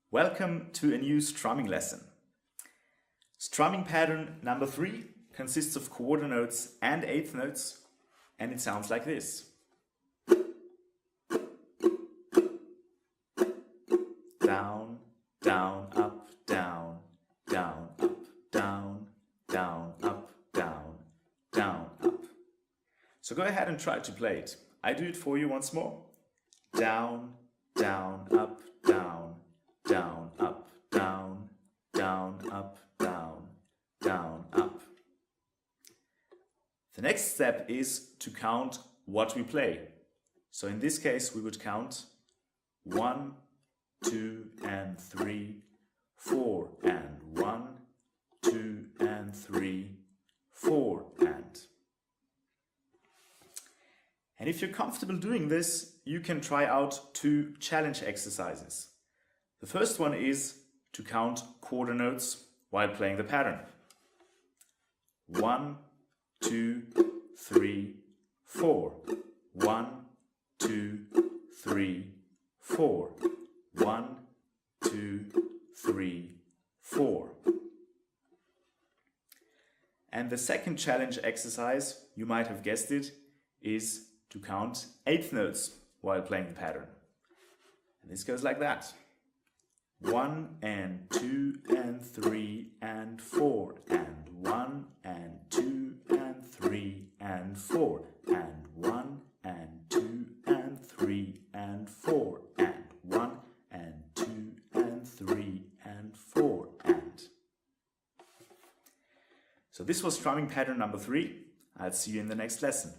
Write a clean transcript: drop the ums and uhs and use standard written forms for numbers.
Welcome to a new strumming lesson. Strumming pattern number 3 consists of quarter notes and eighth notes, and it sounds like this. Down, down, up, down, down, up, down, down, up, down, down, up. So go ahead and try to play it. I do it for you once more. Down, down, up, down, down, up, down, down, up, down, down, up. The next step is to count what we play. So in this case we would count 1, 2 and 3, 4 and 1, 2 and 3, 4 and. And if you're comfortable doing this, you can try out 2 challenge exercises. The first one is to count quarter notes while playing the pattern. 1, 2, 3, 4. 1, 2, 3, 4. 1, 2, 3, 4. And the second challenge exercise, you might have guessed it, is to count eighth notes while playing the pattern. And this goes like that. 1 and 2 and 3 and 4 and 1 and 2 and 3 and 4 and 1 and 2 and 3 and 4 and 1 and 2 and 3 and 4 and. So this was strumming pattern number 3. I'll see you in the next lesson.